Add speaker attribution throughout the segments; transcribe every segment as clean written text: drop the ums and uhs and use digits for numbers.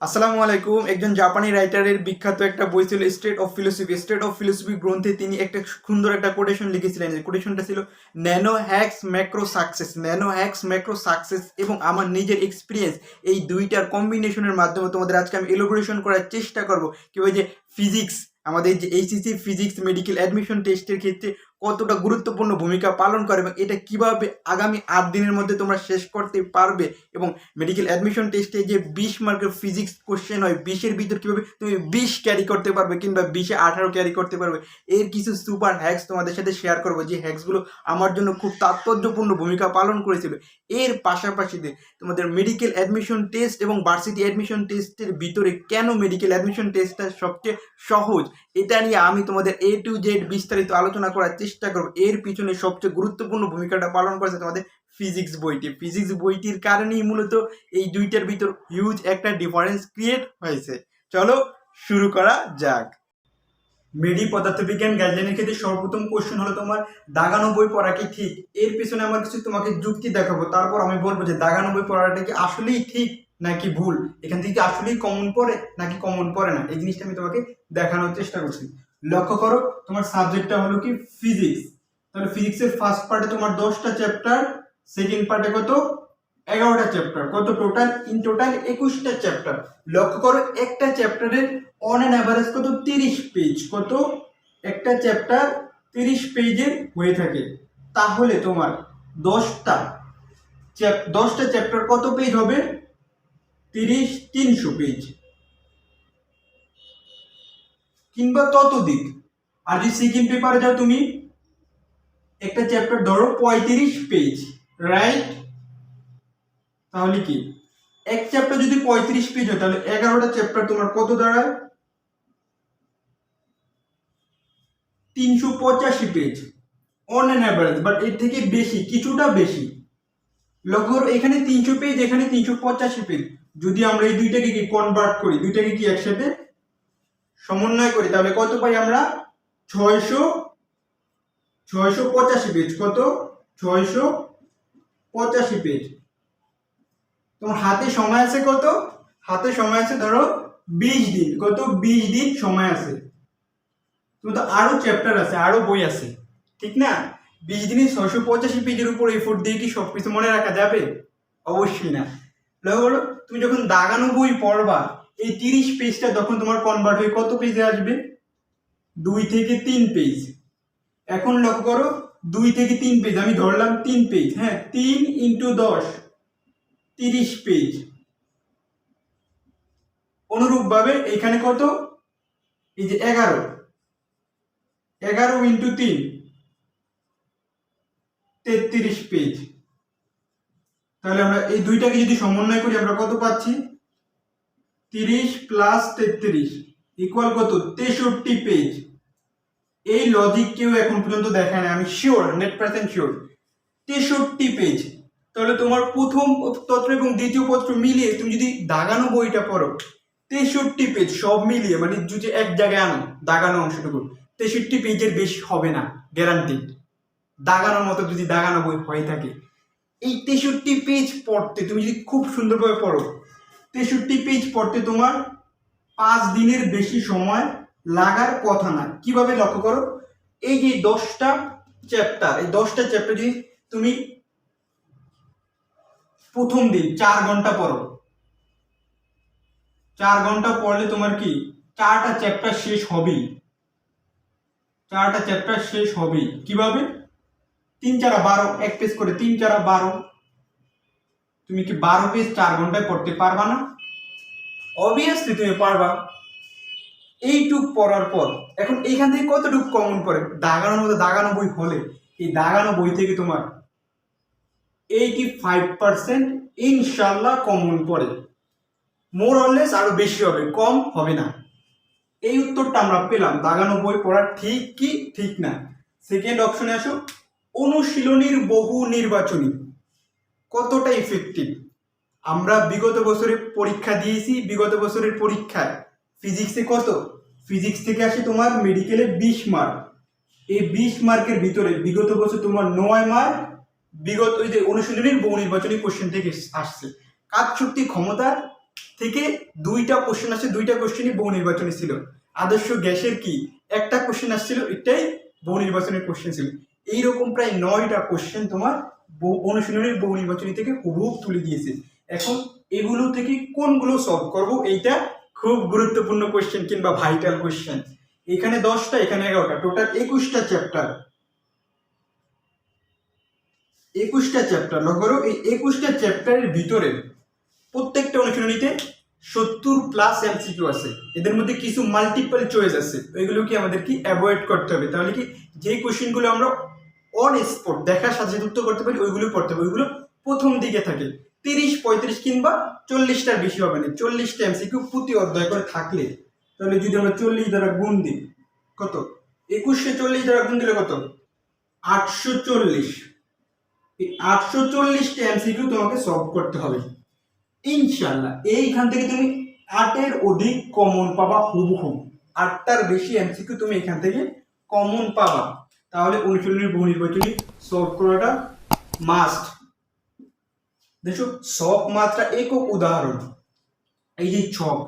Speaker 1: আসসালামু আলাইকুম। একজন জাপানি রাইটারের বিখ্যাত একটা বই ছিল স্টেট অফ ফিলোসফি গ্রন্থে তিনি একটা সুন্দর একটা কোটেশন লিখেছিলেন। যে কোটেশনটা ছিল ন্যানো হ্যাক্স ম্যাক্রো সাকসেস এবং আমার নিজের এক্সপিরিয়েন্স, এই দুইটার কম্বিনেশনের মাধ্যমে তোমাদের আজকে আমি এলোবোরেশন করার চেষ্টা করব কিভাবে যে ফিজিক্স, আমাদের যে এইচএসসি ফিজিক্স মেডিকেল অ্যাডমিশন টেস্টের ক্ষেত্রে কতটা গুরুত্বপূর্ণ ভূমিকা পালন করে এবং এটা কিভাবে আগামী 8 দিনের মধ্যে তোমরা শেষ করতে পারবে, এবং মেডিকেল অ্যাডমিশন টেস্টে যে 20 মার্কের ফিজিক্স কোশ্চেন হয় 20-এর ভিতর কীভাবে তুমি 20 ক্যারি করতে পারবে কিংবা 20-এ 18 ক্যারি করতে পারবে, এর কিছু সুপার হ্যাক্স তোমাদের সাথে শেয়ার করবো, যে হ্যাক্সগুলো আমার জন্য খুব তাৎপর্যপূর্ণ ভূমিকা পালন করেছিল। এর পাশাপাশি তোমাদের মেডিকেল অ্যাডমিশন টেস্ট এবং ভার্সিটি অ্যাডমিশন টেস্টের ভিতরে কেন মেডিকেল অ্যাডমিশন টেস্টটা সবচেয়ে সহজ, এটা নিয়ে আমি তোমাদের A to Z বিস্তারিত আলোচনা করার চেষ্টা করব। এর পিছনে সবচেয়ে গুরুত্বপূর্ণ ভূমিকাটা পালন করেছে তোমাদের ফিজিক্স বইটির কারণেই মূলত এই দুইটার ভিতর হিউজ একটা ডিফারেন্স ক্রিয়েট হয়েছে। চলো শুরু করা যাক। পদার্থবিজ্ঞান গাইডলাইনের ক্ষেত্রে সর্বপ্রথম কোশ্চেন হলো তোমার দাগানো বই পড়া কি ঠিক। এর পিছনে আমার কিছু তোমাকে যুক্তি দেখাবো, তারপর আমি বলবো যে দাগানো বই পড়াটা কি আসলেই ঠিক নাকি ভুল, এখান থেকে আসলেই কমন পড়ে নাকি কমন পড়ে না, এই জিনিসটা আমি তোমাকে দেখানোর চেষ্টা করছি। লক্ষ্য করো, তোমার সাবজেক্টটা হলো কি ফিজিক্স। তাহলে ফিজিক্সের ফার্স্ট পার্টে তোমার 10টা চ্যাপ্টার, সেকেন্ড পার্টে কত 11টা চ্যাপ্টার, কত টোটাল 21টা চ্যাপ্টার। লক্ষ্য করো, একটা চ্যাপ্টারের অন অ্যান অ্যাভারেজ কত 30 পেজ, কত একটা চ্যাপ্টার 30 পেজের হয়ে থাকে। তাহলে তোমার 10টা চ্যাপ্টার কত পেজ হবে, 300 পেজ কিংবা ততোধিক। আর যদি সেকেন্ড পেপারে যাও তুমি, একটা চ্যাপ্টার ধরো 35 পেজ, রাইট? তাহলে কি এক চ্যাপ্টার যদি 35 পেজ হয় তাহলে 11টা চ্যাপ্টার তোমার কত দাঁড়ায়, 385 page on an average, but এর থেকে বেশি, কিছুটা বেশি। লক্ষ্য করো, এখানে 300 পেজ, এখানে 385 পেজ। যদি আমরা এই দুইটাকে কি কনভার্ট করি, দুইটাকে কি একসাথে সমন্বয় করি, তাহলে কত পাই আমরা 685 পেজ, কত 685 পেজ। তোমার হাতে সময় আছে কত, হাতে সময় আছে ধরো 20 দিন, কত 20 দিন সময় আছে। তো আরো চ্যাপ্টার আছে, আরো বই আছে, ঠিক না? 20 দিনে 685 পেজের উপর এফোর্ট দিয়ে কি সবকিছু মনে রাখা যাবে? অবশ্যই না। লক্ষ্য করো, তুমি যখন দাগানো বই পড়বা, এই 30 পেজটা তখন তোমার কনভার্ট হয়ে কত পেজে আসবে, 2 থেকে 3 পেজ। এখন লক্ষ্য করো, 2 থেকে 3 পেজ, আমি ধরলাম 3 পেজ, হ্যাঁ, 3 × 10 30 পেজ। অনুরূপভাবে এখানে কত, এই যে 11 × 3 33 পেজ। তাহলে আমরা এই দুইটাকে যদি সমন্বয় করি আমরা কত পাচ্ছি, 30 + 33 ইকুয়াল কত 63 পেজ। এই লজিক কেউ এখন পর্যন্ত দেখায় না, আমি শিওর, 100% শিওর 63 পেজ। তাহলে তোমার প্রথম পত্র এবং দ্বিতীয় পত্র মিলিয়ে তুমি যদি দাগানো বইটা পড়ো, 63 পেজ সব মিলিয়ে, মানে যদি এক জায়গায় আনো দাগানো অংশটুকু, 63 পেজের বেশি হবে না, গ্যারান্টি। দাগানোর মতো যদি দাগানো বই হয়ে থাকে, এই 63 পেজ পড়তে তুমি যদি খুব সুন্দরভাবে পড়ো, 63 পেজ পড়তে তোমার 5 দিনের বেশি সময় লাগার কথা না। কিভাবে, লক্ষ্য করো, এই যে 10টা চ্যাপ্টার, এই 10টা চ্যাপ্টার যদি তুমি প্রথম দিন 4 ঘন্টা পড়ো, 4 ঘন্টা পড়লে তোমার কি 4টা চ্যাপ্টার শেষ হবেই, 4টা চ্যাপ্টার শেষ হবেই। কিভাবে, 3 × 12, এক পেজ করে 3 × 12, তুমি কি 12 পেজ 4 ঘন্টায় পড়তে পারবা না? অবভিয়াসলি তুমি পারবা। এইটুক পড়ার পর এখন এইখান থেকে কতটুকু কমন পড়ে, দাগানোর মতো দাগানো বই হলে এই দাগানো বই থেকে তোমার 85% ইনশাল্লাহ কমন পড়ে। মোর অরলেস আরো বেশি হবে, কম হবে না। এই উত্তরটা আমরা পেলাম, দাগানো বই পড়া ঠিক কি ঠিক না। সেকেন্ড অপশনে আসো, অনুশীলনীর বহু নির্বাচনী কতটা ইফেক্টিভ। আমরা বিগত বছরে পরীক্ষা দিয়েছি, বিগত বছরের পরীক্ষায় ফিজিক্সে কত, ফিজিক্স থেকে আসে তোমার মেডিকেলে 20 মার্ক। এই 20 মার্কের ভিতরে বিগত বছর তোমার 9 মার্ক বিগত ওই যে অনুশীলনীর বহু নির্বাচনী কোশ্চেন থেকে আসছে। কাজ শক্তি ক্ষমতা থেকে দুইটা কোশ্চেন আসছে, দুইটা কোশ্চেনই বহু নির্বাচনী ছিল। আদর্শ গ্যাসের কি একটা কোশ্চেন আসছিল, এটাই বহু নির্বাচনের কোশ্চেন ছিল। এইরকম প্রায় 9টা কোশ্চেন তোমার অনুশীলনের বহু নির্বাচনী থেকে হুবহু তুলে দিয়েছে। এখন এগুলো থেকে কোনগুলো সলভ করব, এইটা খুব গুরুত্বপূর্ণ কোশ্চেন কিংবা ভাইটাল কোশ্চেন। এখানে 10টা, এখানে 11টা, টোটাল 21টা চ্যাপ্টার। 21টা চ্যাপ্টার লক্ষ্য করো, এই 21টা চ্যাপ্টারের ভিতরে প্রত্যেকটা অনুশীলনীতে 70+ এমসিকিউ আছে। এদের মধ্যে কিছু মাল্টিপল চয়েস আছে, ওইগুলো কি আমাদের কি অ্যাভয়েড করতে হবে। তাহলে কি যেই কোশ্চেনগুলো আমরা অন স্পট দেখার সাথে সাথে উত্তর করতে পারি, ওইগুলো পড়তে হবে। ওইগুলো প্রথম দিকে থাকে, 30, 35 কিংবা 40টার বেশি হবে না। 40টা এমসিকিউ প্রতি অধ্যায় করে থাকলে, তাহলে যদি আমরা 40 দ্বারা গুণ দিই, কত 21 40 দ্বারা গুণ দিলে কত 840। এই 840টা এমসিকিউ তোমাকে সলভ করতে হবে ইনশাআল্লাহ। এইখান থেকে তুমি 8-এর অধিক কমন পাবা, হুবহু 8টার বেশি এমসিকিউ তুমি এখান থেকে কমন পাবা। তাহলে অনুশীলনী বহু নির্বাচনী সলভ করাটা মাস্ট। দেখো ছক মাত্রা একক উদাহরণ, এই যে ছক,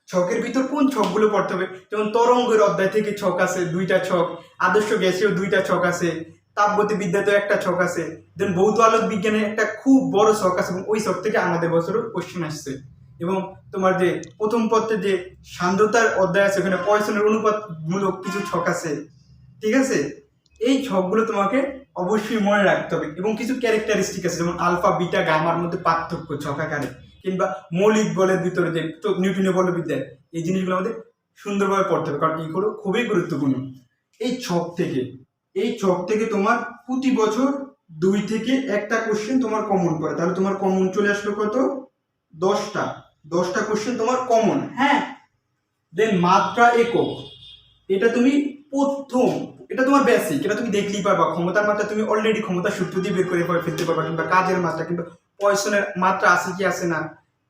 Speaker 1: ছকের ভিতর কোন ছকগুলো পড়তে হবে, যেমন তরঙ্গের অধ্যায় থেকে ছক আছে 2টা ছক, আদর্শ গ্যাসেও 2টা ছক আছে, তাপগতিবিদ্যাতেও একটা ছক আছে, দেন ভৌত আলোক বিজ্ঞানের একটা খুব বড় ছক আছে, এবং ওই ছক থেকে আমাদের বছরও কোশ্চেন আসছে। এবং তোমার যে প্রথম পত্রে যে সান্দ্রতার অধ্যায় আছে, ওখানে পয়সনের অনুপাতমূলক কিছু ছক আছে, ঠিক আছে। এই ছকগুলো তোমাকে অবশ্যই মনে রাখতে হবে, এবং কিছু ক্যারেক্টারিস্টিক আছে, যেমন আলফা বিটা গামার মধ্যে পার্থক্য ছক আকারে, কিংবা মৌলিক বলের ভিতরে যে নিউটনীয় বলবিদ্যা, এই জিনিসগুলো আমাদের সুন্দরভাবে পড়তে হবে, কারণ এইগুলো খুবই গুরুত্বপূর্ণ। এই ছক থেকে তোমার প্রতি বছর 2 থেকে 1টা কোশ্চেন তোমার কমন পড়ে। তাহলে তোমার কমন চলে আসলো কত 10টা কোশ্চেন তোমার কমন। হ্যাঁ, দেন মাত্রা একক, এটা তুমি প্রথম, এটা তোমার বেসিক, এটা তুমি দেখলেই পারবা। ক্ষমতার মাত্রা তুমি অলরেডি ক্ষমতার সূত্র দিয়ে বের করে ফেলতে পারবা, কিংবা কাজের মাত্রা, কিংবা পয়সনের মাত্রা আছে কি আছে না,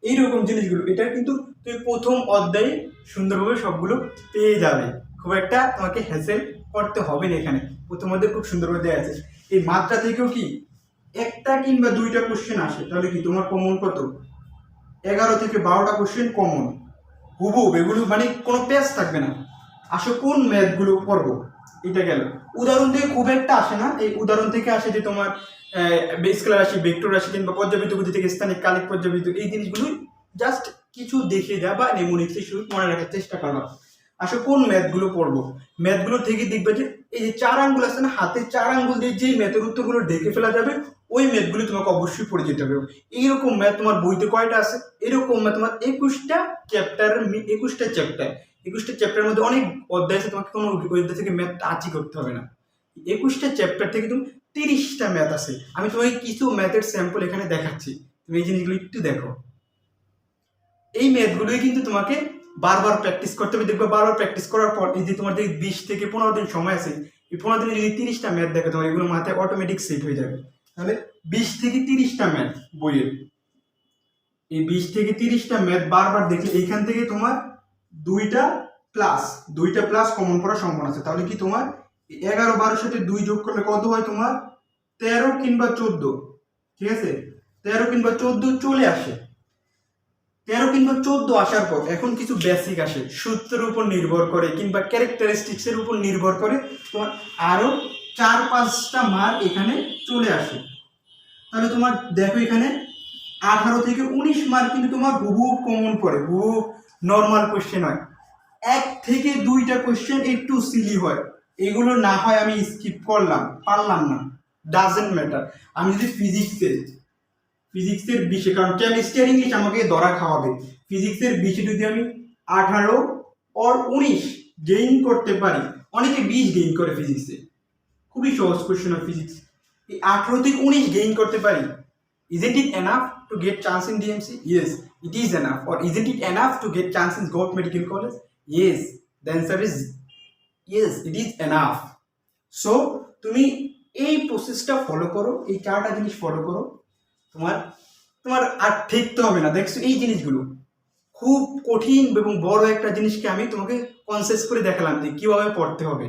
Speaker 1: এইরকম জিনিসগুলো এটা কিন্তু তুমি প্রথম অধ্যায়ে সুন্দরভাবে সবগুলো পেয়ে যাবে। খুব একটা তোমাকে হ্যাসেল করতে হবে না, এখানে প্রথম অধ্যায়ে খুব সুন্দরভাবে দেওয়া আছে। এই মাত্রা থেকেও কি 1টা কিংবা 2টা কোশ্চেন আসে, তাহলে কি তোমার কমন কত 11 থেকে 12টা কোশ্চেন কমন হুবহু, এগুলো মানে কোনো পেজ থাকবে না। আসো কোন ম্যাথগুলো পড়বো, এটা গেল। উদাহরণ থেকে খুব একটা আসে না, এই উদাহরণ থেকে আসে যে তোমার স্কেলার রাশি, ভেক্টর রাশি, কিংবা পর্যাবৃত্ত গতি থেকে স্থানিক কালিক পর্যাবৃত্ত, এই জিনিসগুলোই জাস্ট কিছু দেখে যাবা, নেমোনিক্সে শুরু মনে রাখার চেষ্টা করবা। আসো কোন ম্যাথগুলো পড়বো, ম্যাথগুলো থেকে দেখবে যে এই যে 4 আঙ্গুল আছে না, হাতে 4 আঙ্গুল দিয়ে যে ম্যাথের উত্তরগুলো দেখে ফেলা যাবে, ওই ম্যাথগুলো তোমাকে অবশ্যই পড়ে যেতে হবে। এইরকম ম্যাথ তোমার বইতে কয়টা আছে, এরকম ম্যাথ তোমার 21টা চ্যাপ্টারের 21টা চ্যাপ্টারের মধ্যে অনেক অধ্যায় আছে, তোমাকে কোনো অধ্যায় থেকে ম্যাথ টাচই করতে হবে না। 21টা চ্যাপ্টার থেকে তুমি 30টা ম্যাথ আছে। আমি তোমাকে কিছু ম্যাথের স্যাম্পল এখানে দেখাচ্ছি, তুমি এই জিনিসগুলো একটু দেখো। এই ম্যাথগুলোই কিন্তু তোমাকে বারবার প্র্যাকটিস করতে হবে। দেখবে বারবার প্র্যাকটিস করার পর এই যে তোমার যে 20 থেকে 15 দিন সময় আছে, এই 15 দিনে যদি 30টা ম্যাথ দেখো, তোমার এগুলো মাথায় অটোমেটিক সেট হয়ে যাবে। তাহলে 20 থেকে 30টা ম্যাথ বইয়ের, এই 20 থেকে 30টা ম্যাথ বারবার দেখলে এইখান থেকে তোমার 2টা প্লাস কমন পড়ার সম্ভাবনা আছে। তাহলে কি তোমার 11, 12 সাথে 2 যোগ করলে কত হয়, তোমার 13 কিংবা 14, ঠিক আছে, 13 কিংবা 14 চলে আসে। 13 কিংবা 14 আসার পর এখন কিছু বেসিক আসে, সূত্রের উপর নির্ভর করে কিংবা ক্যারেক্টারিস্টিক্সের উপর নির্ভর করে তোমার আরো 4-5টা মার্ক এখানে চলে আসে। তাহলে তোমার দেখো এখানে 18 থেকে 19 মার্ক কিন্তু তোমার হুবহু কমন পড়ে, হুবহু নর্মাল কোশ্চেন হয়। 1 থেকে 2টা কোশ্চেন একটু সিলি হয়, এগুলো না হয় আমি স্কিপ করলাম, পারলাম না, ডাজেন্ট ম্যাটার। আমি যদি ফিজিক্সের বিষয়, কারণ কেমিস্ট্রি আর ইংলিশ আমাকে ধরা খাওয়াবে, ফিজিক্সের বিষয় যদি আমি 18 or 19 গেইন করতে পারি, অনেকে 20 গেইন করে ফিজিক্সে, খুবই সহজ কোশ্চেন অফ ফিজিক্স, এই 18 থেকে 19 গেইন করতে পারি, isn't it enough to get chance in DMC? Yes, it is enough. Or isn't it enough to get chance in Goat Medical College? Yes, the answer is yes, it is enough. So তুমি এই প্রসেসটা follow করো, এই 4টা জিনিস follow করো, তোমার আর ঠিকতে হবে না। দেখছো এই জিনিসগুলো খুব কঠিন এবং বড় একটা জিনিসকে আমি তোমাকে কনসেস করে দেখালাম যে কিভাবে পড়তে হবে।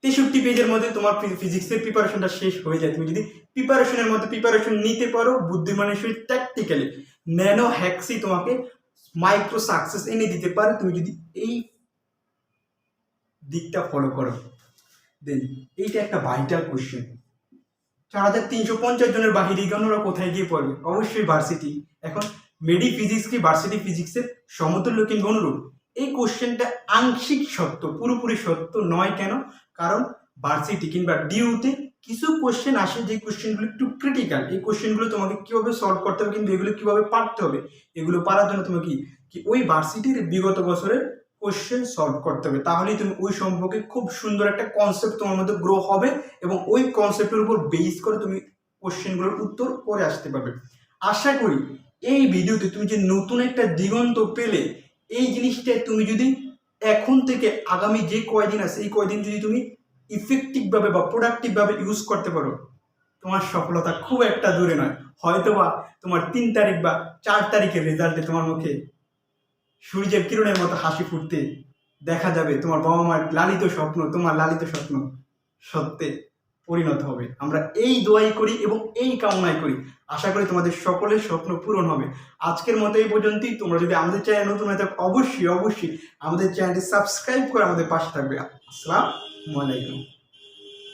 Speaker 1: 63 পেজের মধ্যে তোমার ফিজিক্সের প্রিপারেশনটা শেষ হয়ে যায়। তুমি যদি প্রিপারেশনের মধ্যে প্রিপারেশন নিতে পারো বুদ্ধিমানের সহিত, ট্যাকটিক্যালি ন্যানো হ্যাক্সই তোমাকে মাইক্রো সাকসেস এনে দিতে পারে তুমি যদি এই দিকটা ফলো করো। দেন এইটা একটা ভাইটাল কোশ্চেন, 4350 জনের বাহিরে গণরা কোথায় গিয়ে পড়বে? অবশ্যই ভার্সিটি। এখন মেডি ফিজিক্স কি ভার্সিটি ফিজিক্সের সমতুল্য কিংবা অনুরূপ? এই কোশ্চেনটা আংশিক সত্য, পুরোপুরি সত্য নয়। কেন? কারণ ভার্সিটি কিংবা ডিউতে কিছু কোশ্চেন আসে যে কোশ্চেনগুলো একটু ক্রিটিক্যাল। এই কোশ্চেনগুলো তোমাকে কীভাবে সলভ করতে হবে কিন্তু এগুলো কীভাবে পারতে হবে, এগুলো পারার জন্য তোমাকে কি ওই ভার্সিটির বিগত বছরের কোশ্চেন সলভ করতে হবে। তাহলেই তুমি ওই সম্পর্কে খুব সুন্দর একটা কনসেপ্ট তোমার মধ্যে গ্রো হবে এবং ওই কনসেপ্টের উপর বেস করে তুমি কোশ্চেনগুলোর উত্তর করে আসতে পারবে। আশা করি এই ভিডিওতে তুমি যে নতুন একটা দিগন্ত পেলে, এই জিনিসটা তুমি যদি এখন থেকে আগামী যে কয়দিন আছে এই কয়দিন যদি তুমি ইফেক্টিভভাবে বা প্রোডাক্টিভভাবে ইউজ করতে পারো, তোমার সফলতা খুব একটা দূরে নয়। হয়তোবা তোমার 3 তারিখ বা 4 তারিখের রেজাল্টে তোমার মুখে সূর্যের কিরণের মতো হাসি ফুটতে দেখা যাবে। তোমার বাবা মার লালিত স্বপ্ন, তোমার লালিত স্বপ্ন সত্যে পরিণত হবে। আমরা এই দোয়াই করি এবং এই কামনাই করি। আশা করি তোমাদের সকলের স্বপ্ন পূরণ হবে। আজকের মতো এই পর্যন্তই। তোমরা যদি আমাদের চ্যানেল নতুন হয়ে থাকো অবশ্যই আমাদের চ্যানেলটি সাবস্ক্রাইব করে আমাদের পাশে থাকবে। আসসালামু আলাইকুম।